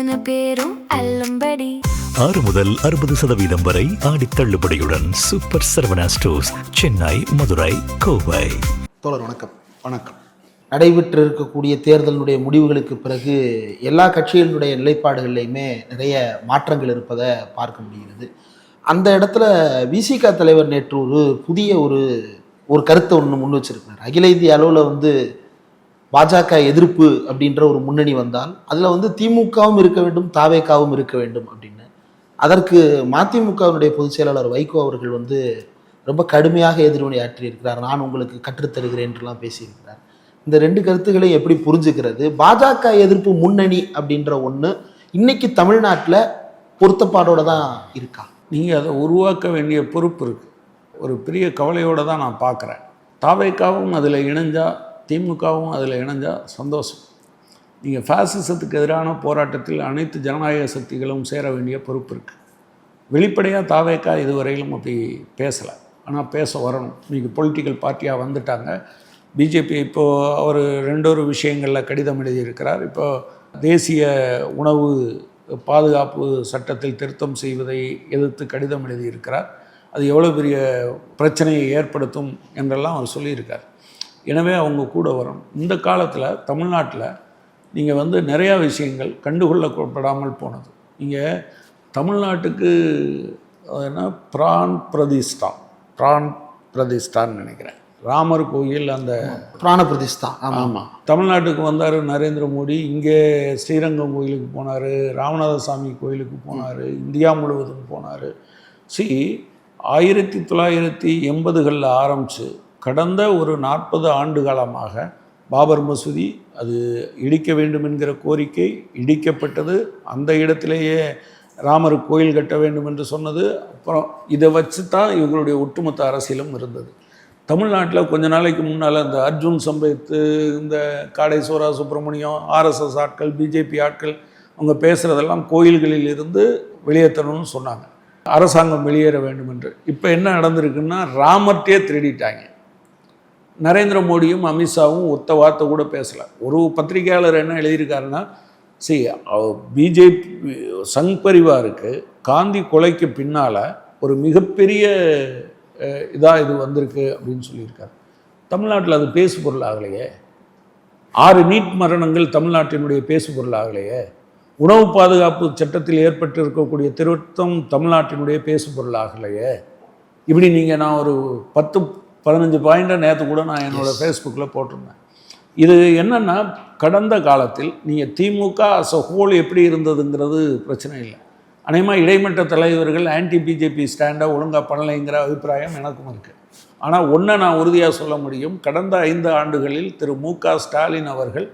அத்தனை பேரும் அல்லம்படி 6 முதல் 60% வரை ஆடி தள்ளுபடியுடன் சூப்பர் சரவணா ஸ்டோர்ஸ், சென்னை, மதுரை, கோவை. தோழர் வணக்கம். வணக்கம். நடைபெற்று இருக்கக்கூடிய தேர்தலினுடைய முடிவுகளுக்கு பிறகு எல்லா கட்சிகளுடைய நிலைப்பாடுகள்லையுமே நிறைய மாற்றங்கள் இருப்பதை பார்க்க முடிகிறது. அந்த இடத்துல விசிக தலைவர் நேற்று ஒரு புதிய ஒரு கருத்தை ஒன்று முன் வச்சிருக்கிறார். அகில இந்திய அளவில் பாஜக எதிர்ப்பு அப்படின்ற ஒரு முன்னணி வந்தால் அதில் திமுகவும் இருக்க வேண்டும், தாவேகாவும் இருக்க வேண்டும் அப்படின்னு. அதற்கு மதிமுகவினுடைய பொதுச் செயலாளர் வைகோ அவர்கள் ரொம்ப கடுமையாக எதிர்வினையாற்றியிருக்கிறார். நான் உங்களுக்கு கற்றுத்தருகிறேன் என்றெல்லாம் பேசியிருக்கிறார். இந்த ரெண்டு கருத்துக்களையும் எப்படி புரிஞ்சுக்கிறது? பாஜக எதிர்ப்பு முன்னணி அப்படின்ற ஒன்று இன்னைக்கு தமிழ்நாட்டில் பொருத்தப்பாடோட தான் இருக்கா? நீங்கள் அதை உருவாக்க வேண்டிய பொறுப்பு இருக்குது. ஒரு பெரிய கவலையோடு தான் நான் பார்க்குறேன். தாவேகாவும் அதில் இணைஞ்சால், திமுகவும் அதில் இணைஞ்சால் சந்தோஷம். நீங்கள் ஃபாசிசத்துக்கு எதிரான போராட்டத்தில் அனைத்து ஜனநாயக சக்திகளும் சேர வேண்டிய பொறுப்பு இருக்குது. வெளிப்படையாக தாவேகா இதுவரையிலும் அப்படி பேசலை, ஆனால் பேச வரணும். இன்றைக்கி பொலிட்டிக்கல் பார்ட்டியாக வந்துட்டாங்க. பிஜேபி இப்போது அவர் ரெண்டொரு விஷயங்களில் கடிதம் எழுதியிருக்கிறார். இப்போது தேசிய உணவு பாதுகாப்பு சட்டத்தில் திருத்தம் செய்வதை எதிர்த்து கடிதம் எழுதியிருக்கிறார். அது எவ்வளோ பெரிய பிரச்சனையை ஏற்படுத்தும் என்றெல்லாம் அவர் சொல்லியிருக்கார். எனவே அவங்க கூட வரணும். இந்த காலத்தில் தமிழ்நாட்டில் நீங்கள் நிறையா விஷயங்கள் கண்டுகொள்ளப்படாமல் போனது. நீங்கள் தமிழ்நாட்டுக்கு என்ன பிரான் பிரதிஷ்டான்னு நினைக்கிறேன். ராமர் கோயில், அந்த பிராண பிரதிஷ்டா. ஆமாம். தமிழ்நாட்டுக்கு வந்தார் நரேந்திர மோடி. இங்கே ஸ்ரீரங்கம் கோயிலுக்கு போனார், ராமநாதசாமி கோயிலுக்கு போனார், இந்தியா முழுவதும் போனார். 1980களில் ஆரம்பித்து கடந்த ஒரு 40 ஆண்டு காலமாக பாபர் மசூதி அது இடிக்க வேண்டும் என்கிற கோரிக்கை இடிக்கப்பட்டது. அந்த இடத்திலேயே ராமர் கோயில் கட்ட வேண்டும் என்று சொன்னது. அப்புறம் இதை வச்சு தான் இவங்களுடைய ஒட்டுமொத்த அரசியலும் இருந்தது. தமிழ்நாட்டில் கொஞ்ச நாளைக்கு முன்னால் இந்த அர்ஜுன் சம்பத், இந்த காடை சோரா சுப்பிரமணியம், ஆர்எஸ்எஸ் ஆட்கள், பிஜேபி ஆட்கள் அவங்க பேசுகிறதெல்லாம் கோயில்களில் இருந்து வெளியேற்றணும்னு சொன்னாங்க. அரசாங்கம் வெளியேற வேண்டும் என்று. இப்போ என்ன நடந்திருக்குன்னா, ராமர்ட்டே திருடிட்டாங்க. நரேந்திர மோடியும் அமித்ஷாவும் ஒத்த வார்த்தை கூட பேசலை. ஒரு பத்திரிகையாளர் என்ன எழுதியிருக்காருன்னா, பிஜேபி சங் பரிவாருக்கு காந்தி கொலைக்கு பின்னால் ஒரு மிகப்பெரிய இது வந்திருக்கு அப்படின்னு சொல்லியிருக்காரு. தமிழ்நாட்டில் அது பேசு பொருள் ஆகலையே. 6 நீட் மரணங்கள் தமிழ்நாட்டினுடைய பேசு பொருள் ஆகலையே. உணவு பாதுகாப்பு சட்டத்தில் ஏற்பட்டு இருக்கக்கூடிய திருத்தம் தமிழ்நாட்டினுடைய பேசு பொருள் ஆகலையே. இப்படி நான் ஒரு 10-15 பாயிண்ட்டை நேற்று கூட நான் என்னோடய ஃபேஸ்புக்கில் போட்டிருந்தேன். இது என்னென்னா, கடந்த காலத்தில் நீங்கள் திமுக அஸ் அ ஹோல் எப்படி இருந்ததுங்கிறது பிரச்சனை இல்லை. அநேகமாக இடைமட்ட தலைவர்கள் ஆன்டி பிஜேபி ஸ்டாண்டை ஒழுங்காக பண்ணலைங்கிற அபிப்பிராயம் எனக்கும் இருக்குது. ஆனால் ஒன்றை நான் உறுதியாக சொல்ல முடியும், கடந்த 5 ஆண்டுகளில் திரு மு.க. ஸ்டாலின் அவர்கள்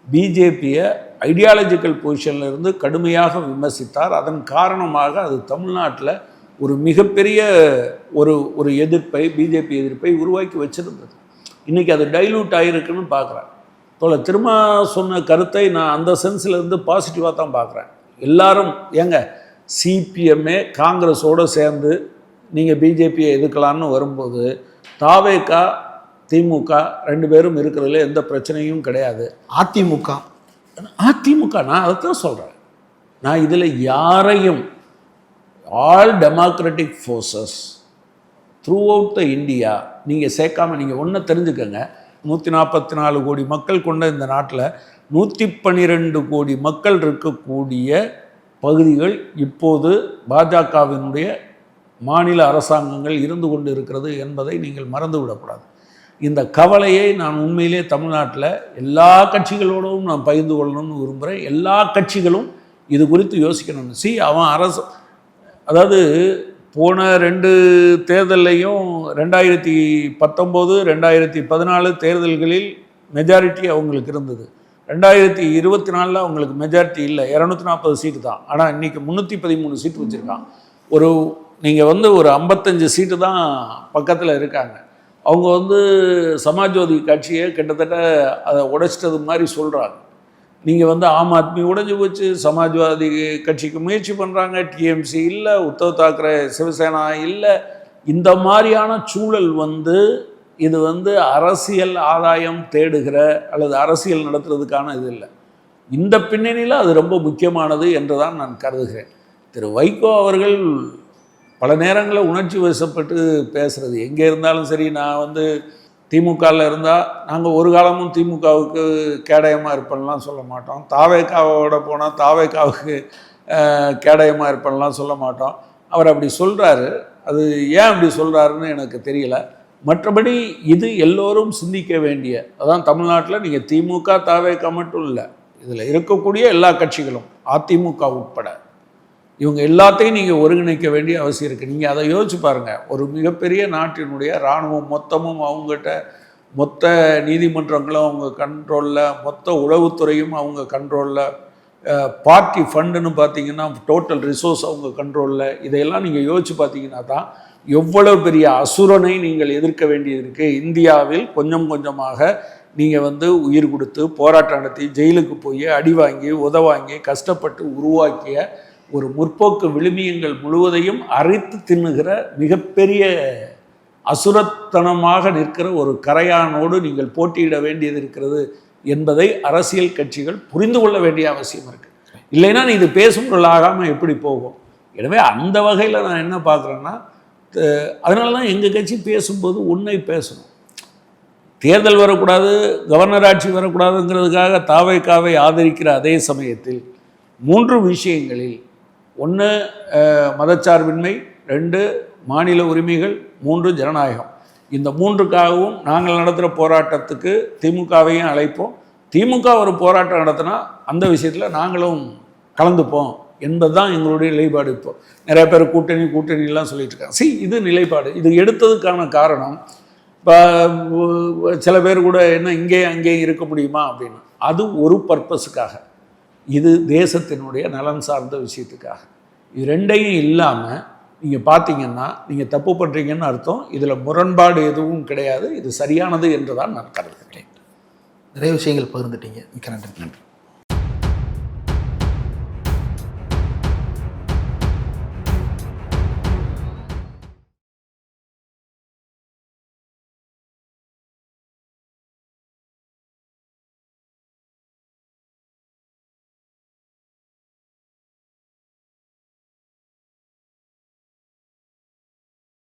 பிஜேபியை ஐடியாலஜிக்கல் பொசிஷனில் இருந்து கடுமையாக விமர்சித்தார். அதன் காரணமாக அது தமிழ்நாட்டில் ஒரு மிகப்பெரிய ஒரு எதிர்ப்பை, பிஜேபி எதிர்ப்பை உருவாக்கி வச்சுருந்தது. இன்றைக்கி அது டைல்யூட் ஆகிருக்குன்னு பார்க்குறேன். திரும்ப சொன்ன கருத்தை நான் அந்த சென்ஸில் இருந்து பாசிட்டிவாக தான் பார்க்குறேன். எல்லாரும் சிபிஎம்ஏ காங்கிரஸோடு சேர்ந்து நீங்கள் பிஜேபியை எதிர்க்கலான்னு வரும்போது தாவேகா திமுக 2 பேரும் இருக்கிறதுல எந்த பிரச்சனையும் கிடையாது. அதிமுக நான் அதைத்தான் சொல்கிறேன். நான் இதில் யாரையும், all democratic forces through out the India நீங்கள் சேர்க்காமல், நீங்கள் ஒன்றை தெரிஞ்சுக்கங்க, 144 கோடி மக்கள் கொண்ட இந்த நாட்டில் 112 கோடி மக்கள் இருக்கக்கூடிய பகுதிகள் இப்போது பாஜகவினுடைய மாநில அரசாங்கங்கள் இருந்து கொண்டு இருக்கிறது என்பதை நீங்கள் மறந்துவிடக்கூடாது. இந்த கவலையை நான் உண்மையிலே தமிழ்நாட்டில் எல்லா கட்சிகளோடும் நான் பகிர்ந்து கொள்ளணும்னு விரும்புகிறேன். எல்லா கட்சிகளும் இது குறித்து யோசிக்கணும். அவன் அதாவது போன 2 தேர்தல்லையும் 2019, 2014 தேர்தல்களில் மெஜாரிட்டி அவங்களுக்கு இருந்தது. 2024 அவங்களுக்கு மெஜாரிட்டி இல்லை, 240 சீட்டு தான். ஆனால் இன்றைக்கி 313 சீட்டு வச்சுருக்கான். நீங்கள் ஒரு 55 சீட்டு தான் பக்கத்தில் இருக்காங்க. அவங்க சமாஜ்வாதி கட்சியை கிட்டத்தட்ட அதை உடைச்சிட்டது மாதிரி சொல்கிறாங்க. நீங்கள் ஆம் ஆத்மி உடைஞ்சு போச்சு, சமாஜ்வாதி கட்சிக்கு முயற்சி பண்ணுறாங்க, டிஎம்சி இல்லை, உத்தவ் தாக்கரே சிவசேனா இல்லை. இந்த மாதிரியான சூழல் இது அரசியல் ஆதாயம் தேடுகிற அல்லது அரசியல் நடத்துறதுக்கான இது இல்லை. இந்த பின்னணியில் அது ரொம்ப முக்கியமானது என்று தான் நான் கருதுகிறேன். திரு வைகோ அவர்கள் பல நேரங்களில் உணர்ச்சி வசப்பட்டு பேசுகிறது, எங்கே இருந்தாலும் சரி, நான் திமுகவில் இருந்தால் நாங்கள் ஒரு காலமும் திமுகவுக்கு கேடயமாக இருப்பேன்லாம் சொல்ல மாட்டோம், தாவேக்காவோட போனால் தாவேக்காவுக்கு கேடயமாக இருப்பேன்லாம் சொல்ல மாட்டோம். அவர் அப்படி சொல்கிறாரு. அது ஏன் அப்படி சொல்கிறாருன்னு எனக்கு தெரியல. மற்றபடி இது எல்லோரும் சிந்திக்க வேண்டிய, அதான் தமிழ்நாட்டில் நீங்கள் திமுக தாவேக்கா மட்டும் இல்லை, இதில் இருக்கக்கூடிய எல்லா கட்சிகளும் அதிமுக உட்பட இவங்க எல்லாத்தையும் நீங்கள் ஒருங்கிணைக்க வேண்டிய அவசியம் இருக்குது. நீங்கள் அதை யோசிச்சு பாருங்கள். ஒரு மிகப்பெரிய நாட்டினுடைய இராணுவம் மொத்தமும் அவங்ககிட்ட, மொத்த நீதிமன்றங்களும் அவங்க கண்ட்ரோலில், மொத்த உளவுத்துறையும் அவங்க கண்ட்ரோலில், பார்ட்டி ஃபண்டுன்னு பார்த்தீங்கன்னா டோட்டல் ரிசோர்ஸ் அவங்க கண்ட்ரோலில், இதையெல்லாம் நீங்கள் யோசிச்சு பார்த்தீங்கன்னா தான் எவ்வளோ பெரிய அசுரனை நீங்கள் எதிர்க்க வேண்டியது இருக்குது. இந்தியாவில் கொஞ்சம் கொஞ்சமாக நீங்கள் உயிர் கொடுத்து போராட்டம் நடத்தி ஜெயிலுக்கு போய் அடி வாங்கி உதவாங்கி கஷ்டப்பட்டு உருவாக்கிய ஒரு முற்போக்கு விழுமியங்கள் முழுவதையும் அரைத்து தின்னுகிற மிகப்பெரிய அசுரத்தனமாக நிற்கிற ஒரு கரையானோடு நீங்கள் போட்டியிட வேண்டியது இருக்கிறது என்பதை அரசியல் கட்சிகள் புரிந்து கொள்ள வேண்டிய அவசியம் இருக்குது. இல்லைன்னா இது பேசும் பொருளாகாமல் எப்படி போகும்? எனவே அந்த வகையில் நான் என்ன பார்க்குறேன்னா, அதனால தான் எங்கள் கட்சி பேசும்போது உண்மை பேசணும். தேர்தல் வரக்கூடாது, கவர்னர் ஆட்சி வரக்கூடாதுங்கிறதுக்காக தாவேக்காவை ஆதரிக்கிற அதே சமயத்தில் 3 விஷயங்களில், 1 மதச்சார்பின்மை, 2 மாநில உரிமைகள், 3 ஜனநாயகம், இந்த 3க்காகவும் நாங்கள் நடத்துகிற போராட்டத்துக்கு திமுகவையும் அழைப்போம். திமுக ஒரு போராட்டம் நடத்தினா அந்த விஷயத்தில் நாங்களும் கலந்துப்போம் என்பது தான் எங்களுடைய நிலைப்பாடு. இப்போ நிறைய பேர் கூட்டணிலாம் சொல்லிட்டு இருக்காங்க. இது நிலைப்பாடு. இது எடுத்ததுக்கான காரணம், இப்போ சில பேர் கூட என்ன இங்கேயும் அங்கேயும் இருக்க முடியுமா அப்படின்னு, அது ஒரு பர்பஸுக்காக, இது தேசத்தினுடைய நலன் சார்ந்த விஷயத்துக்காக. இது 2ஐயும் இல்லாமல் நீங்கள் பார்த்தீங்கன்னா நீங்கள் தப்பு பண்ணுறீங்கன்னு அர்த்தம். இதில் முரண்பாடு எதுவும் கிடையாது. இது சரியானது என்று தான் நான் கருதுகிறேன். நிறைய விஷயங்கள் பகிர்ந்துட்டீங்க. மிக்க நன்றி.